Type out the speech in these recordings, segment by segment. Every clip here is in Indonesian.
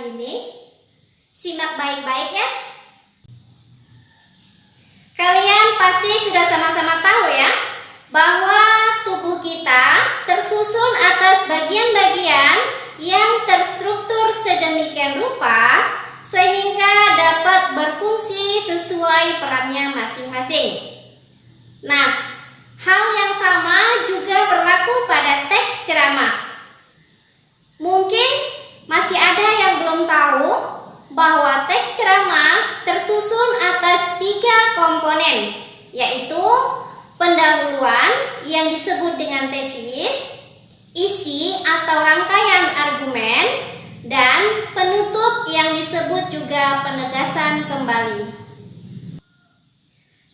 kali ini. Simak baik-baik ya. Kalian pasti sudah sama-sama tahu ya, bahwa tubuh kita tersusun atas bagian-bagian yang terstruktur sedemikian rupa sehingga dapat berfungsi sesuai perannya masing-masing. Nah, hal yang sama juga berlaku pada teks ceramah. Mungkin masih ada yang belum tahu bahwa teks ceramah tersusun atas 3 komponen, yaitu pendahuluan yang disebut dengan tesis, isi atau rangkaian argumen, dan penutup yang disebut juga penegasan kembali.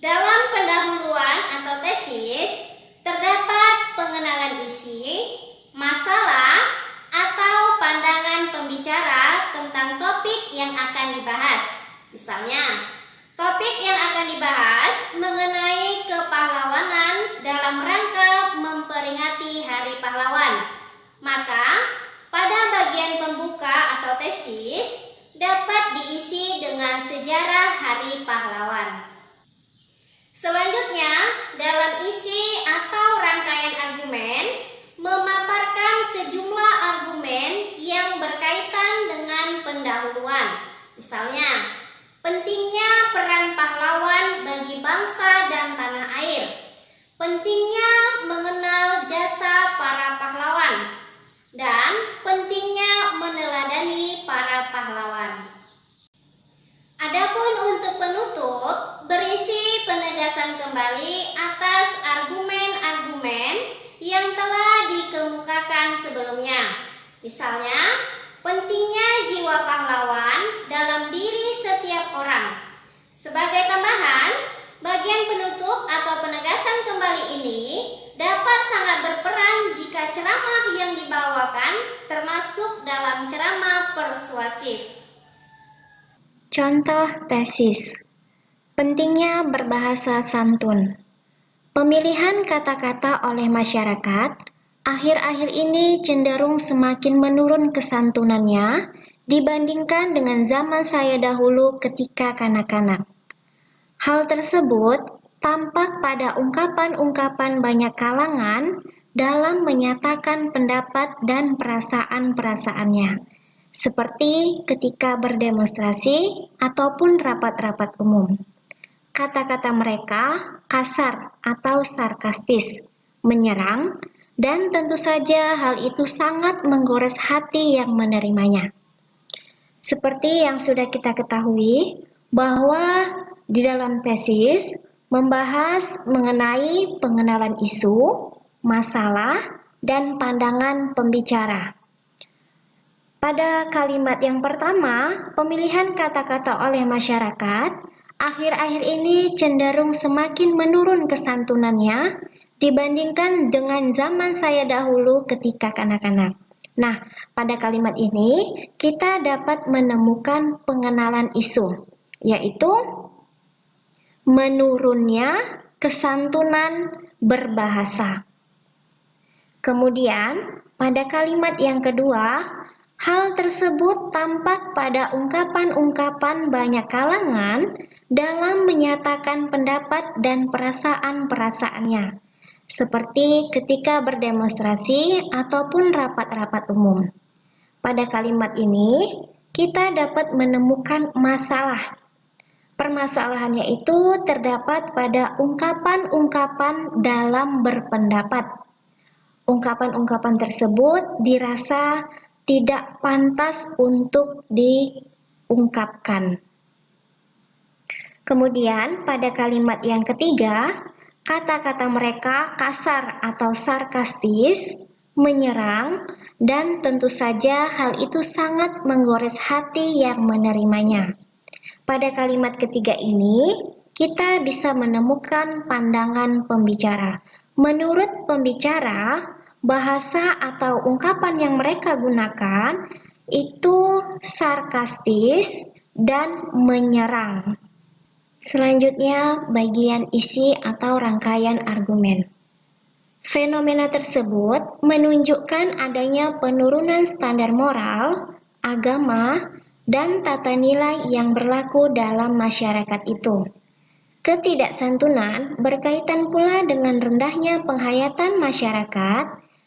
Dalam pendahuluan atau tesis terdapat pengenalan isi, masalah, atau pandangan pembicara tentang topik yang akan dibahas. Misalnya, topik yang akan dibahas mengenai kepahlawanan dalam rangka memperingati Hari Pahlawan. Maka, pada bagian pembuka atau tesis dapat diisi dengan sejarah Hari Pahlawan. Selanjutnya, dalam isi atau rangkaian argumen memaparkan sejumlah argumen yang berkaitan dengan pendahuluan. Misalnya, pentingnya peran pahlawan bagi bangsa dan tanah air, pentingnya mengenal jasa para pahlawan, dan pentingnya meneladani para pahlawan. Adapun untuk penutup berisi penegasan kembali atas argumen-argumen yang telah dikemukakan sebelumnya. Misalnya, pentingnya jiwa pahlawan dalam diri setiap orang. Sebagai tambahan, bagian penutup atau penegasan kembali ini dapat sangat berperan jika ceramah yang dibawakan termasuk dalam ceramah persuasif. Contoh tesis. Pentingnya berbahasa santun. Pemilihan kata-kata oleh masyarakat akhir-akhir ini cenderung semakin menurun kesantunannya dibandingkan dengan zaman saya dahulu ketika kanak-kanak. Hal tersebut tampak pada ungkapan-ungkapan banyak kalangan dalam menyatakan pendapat dan perasaan-perasaannya, seperti ketika berdemonstrasi ataupun rapat-rapat umum. Kata-kata mereka kasar atau sarkastis, menyerang, dan tentu saja hal itu sangat menggores hati yang menerimanya. Seperti yang sudah kita ketahui, bahwa di dalam tesis membahas mengenai pengenalan isu, masalah, dan pandangan pembicara. Pada kalimat yang pertama, pemilihan kata-kata oleh masyarakat akhir-akhir ini cenderung semakin menurun kesantunannya dibandingkan dengan zaman saya dahulu ketika kanak-kanak. Nah, pada kalimat ini kita dapat menemukan pengenalan isu, yaitu menurunnya kesantunan berbahasa. Kemudian, pada kalimat yang kedua, hal tersebut tampak pada ungkapan-ungkapan banyak kalangan dalam menyatakan pendapat dan perasaan-perasaannya, seperti ketika berdemonstrasi ataupun rapat-rapat umum. Pada kalimat ini, kita dapat menemukan masalah. Permasalahannya itu terdapat pada ungkapan-ungkapan dalam berpendapat. Ungkapan-ungkapan tersebut dirasa tidak pantas untuk diungkapkan. Kemudian pada kalimat yang ketiga, kata-kata mereka kasar atau sarkastis, menyerang, dan tentu saja hal itu sangat menggores hati yang menerimanya. Pada kalimat ketiga ini, kita bisa menemukan pandangan pembicara. Menurut pembicara, bahasa atau ungkapan yang mereka gunakan itu sarkastis dan menyerang. Selanjutnya, bagian isi atau rangkaian argumen. Fenomena tersebut menunjukkan adanya penurunan standar moral, agama, dan tata nilai yang berlaku dalam masyarakat itu. Ketidaksantunan berkaitan pula dengan rendahnya penghayatan masyarakat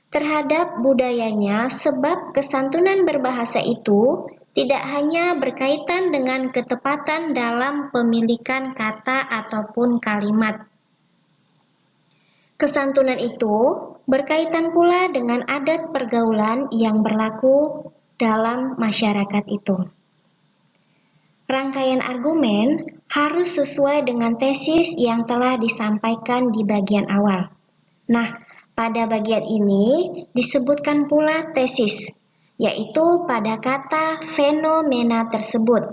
terhadap budayanya sebab kesantunan berbahasa itu tidak hanya berkaitan dengan ketepatan dalam pemilikan kata ataupun kalimat. Kesantunan itu berkaitan pula dengan adat pergaulan yang berlaku dalam masyarakat itu. Rangkaian argumen harus sesuai dengan tesis yang telah disampaikan di bagian awal. Nah, pada bagian ini disebutkan pula tesis, yaitu pada kata fenomena tersebut.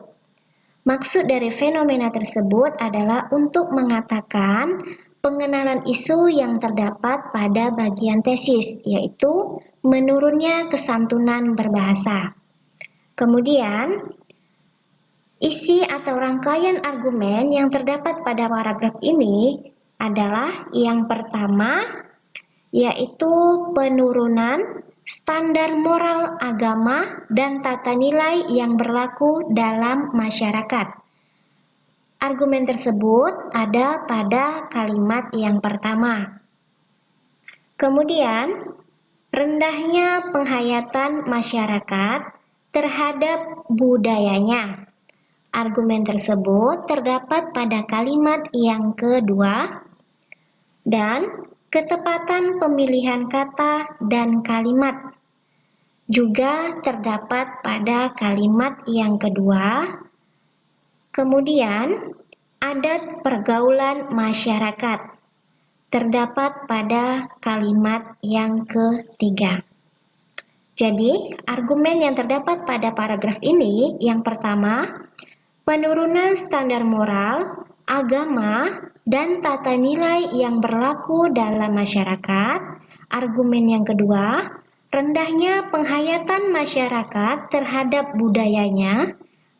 Maksud dari fenomena tersebut adalah untuk mengatakan pengenalan isu yang terdapat pada bagian tesis, yaitu menurunnya kesantunan berbahasa. Kemudian, isi atau rangkaian argumen yang terdapat pada paragraf ini adalah yang pertama, yaitu penurunan standar moral agama dan tata nilai yang berlaku dalam masyarakat. Argumen tersebut ada pada kalimat yang pertama. Kemudian, rendahnya penghayatan masyarakat terhadap budayanya. Argumen tersebut terdapat pada kalimat yang kedua, dan ketepatan pemilihan kata dan kalimat juga terdapat pada kalimat yang kedua. Kemudian, adat pergaulan masyarakat terdapat pada kalimat yang ketiga. Jadi, argumen yang terdapat pada paragraf ini yang pertama, penurunan standar moral, agama, dan tata nilai yang berlaku dalam masyarakat. Argumen yang kedua, rendahnya penghayatan masyarakat terhadap budayanya.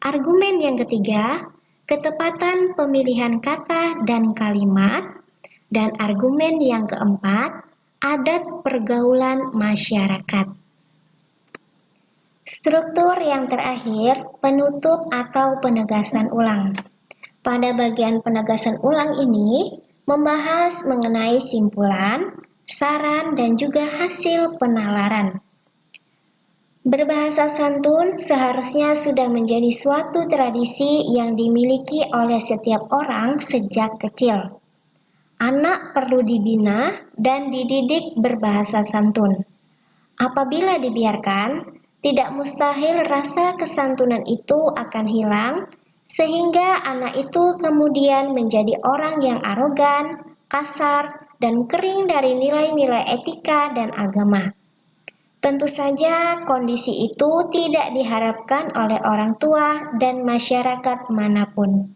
Argumen yang ketiga, ketepatan pemilihan kata dan kalimat. Dan argumen yang keempat, adat pergaulan masyarakat. Struktur yang terakhir, penutup atau penegasan ulang. Pada bagian penegasan ulang ini, membahas mengenai simpulan, saran, dan juga hasil penalaran. Berbahasa santun seharusnya sudah menjadi suatu tradisi yang dimiliki oleh setiap orang sejak kecil. Anak perlu dibina dan dididik berbahasa santun. Apabila dibiarkan, tidak mustahil rasa kesantunan itu akan hilang, sehingga anak itu kemudian menjadi orang yang arogan, kasar, dan kering dari nilai-nilai etika dan agama. Tentu saja kondisi itu tidak diharapkan oleh orang tua dan masyarakat manapun.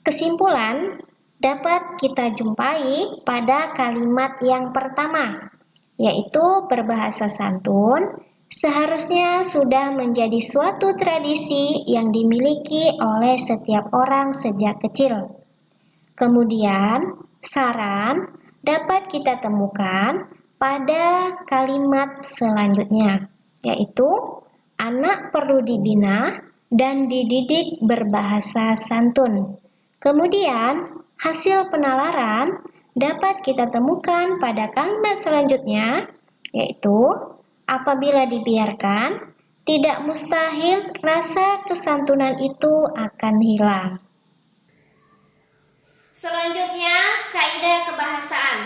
Kesimpulan dapat kita jumpai pada kalimat yang pertama, yaitu berbahasa santun seharusnya sudah menjadi suatu tradisi yang dimiliki oleh setiap orang sejak kecil. Kemudian, saran dapat kita temukan pada kalimat selanjutnya, yaitu anak perlu dibina dan dididik berbahasa santun. Kemudian, hasil penalaran dapat kita temukan pada kalimat selanjutnya, yaitu apabila dibiarkan, tidak mustahil rasa kesantunan itu akan hilang. Selanjutnya, kaidah kebahasaan.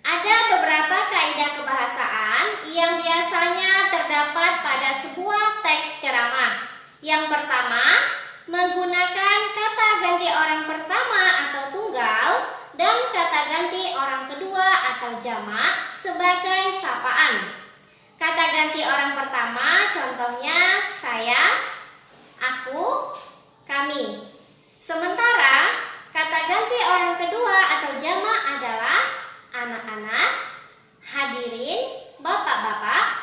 Ada beberapa kaidah kebahasaan yang biasanya terdapat pada sebuah teks ceramah. Yang pertama, menggunakan kata ganti orang pertama atau tunggal dan kata ganti orang kedua atau jamak sebagai sapaan. Kata ganti orang pertama contohnya saya, aku, kami. Sementara kata ganti orang kedua atau jamak adalah anak-anak, hadirin, bapak-bapak,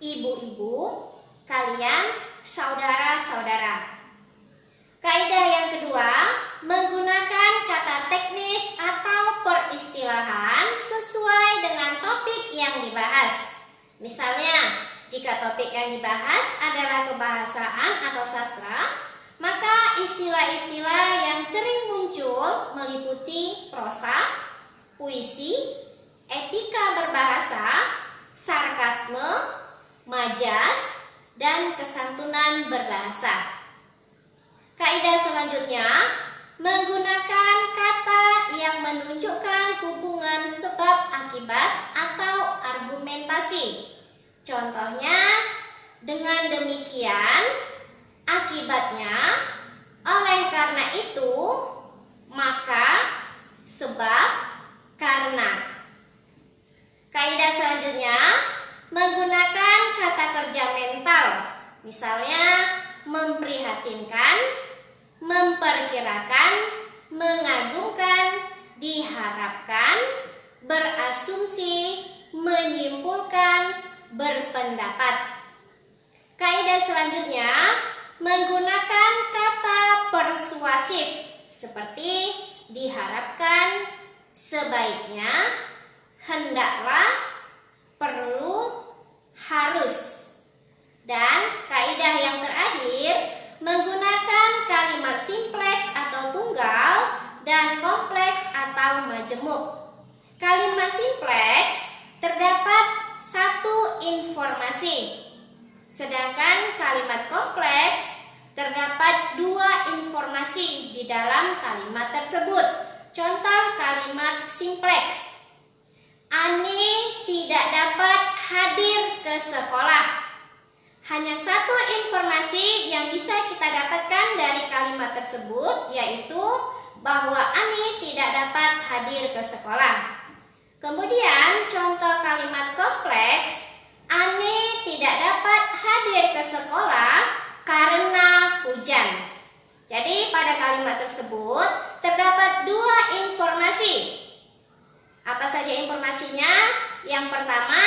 ibu-ibu, kalian, saudara-saudara. Kaidah yang kedua, menggunakan kata teknis atau peristilahan sesuai dengan topik yang dibahas. Misalnya, jika topik yang dibahas adalah sastra, maka istilah-istilah yang sering muncul meliputi prosa, puisi, etika berbahasa, sarkasme, majas, dan kesantunan berbahasa. Kaidah selanjutnya, menggunakan kata yang menunjukkan hubungan sebab akibat atau argumentasi. Contohnya, dengan demikian, akibatnya, oleh karena itu, maka, sebab, karena. Kaidah selanjutnya, menggunakan kata kerja mental. Misalnya, memprihatinkan, memperkirakan, mengagumkan, diharapkan, berasumsi, menyimpulkan, berpendapat. Kaidah selanjutnya, menggunakan kata persuasif seperti diharapkan, sebaiknya, hendaklah, perlu, harus. Dan kaidah yang terakhir, menggunakan kalimat simpleks atau tunggal dan kompleks atau majemuk. Kalimat simpleks terdapat satu informasi, sedangkan kalimat kompleks terdapat dua informasi di dalam kalimat tersebut. Contoh kalimat simpleks: Ani tidak dapat hadir ke sekolah. Hanya satu informasi yang bisa kita dapatkan dari kalimat tersebut, yaitu bahwa Ani tidak dapat hadir ke sekolah. Kemudian contoh kalimat kompleks: Ani tidak dapat hadir ke sekolah karena hujan. Jadi pada kalimat tersebut terdapat dua informasi. Apa saja informasinya? Yang pertama,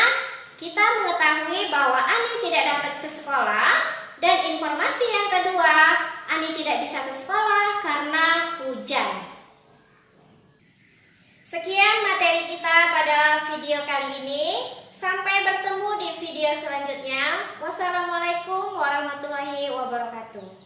kita mengetahui bahwa Ani tidak dapat ke sekolah, dan informasi yang kedua, Ani tidak bisa ke sekolah karena hujan. Sekian materi kita pada video kali ini. Sampai bertemu di video selanjutnya. Wassalamualaikum warahmatullahi wabarakatuh.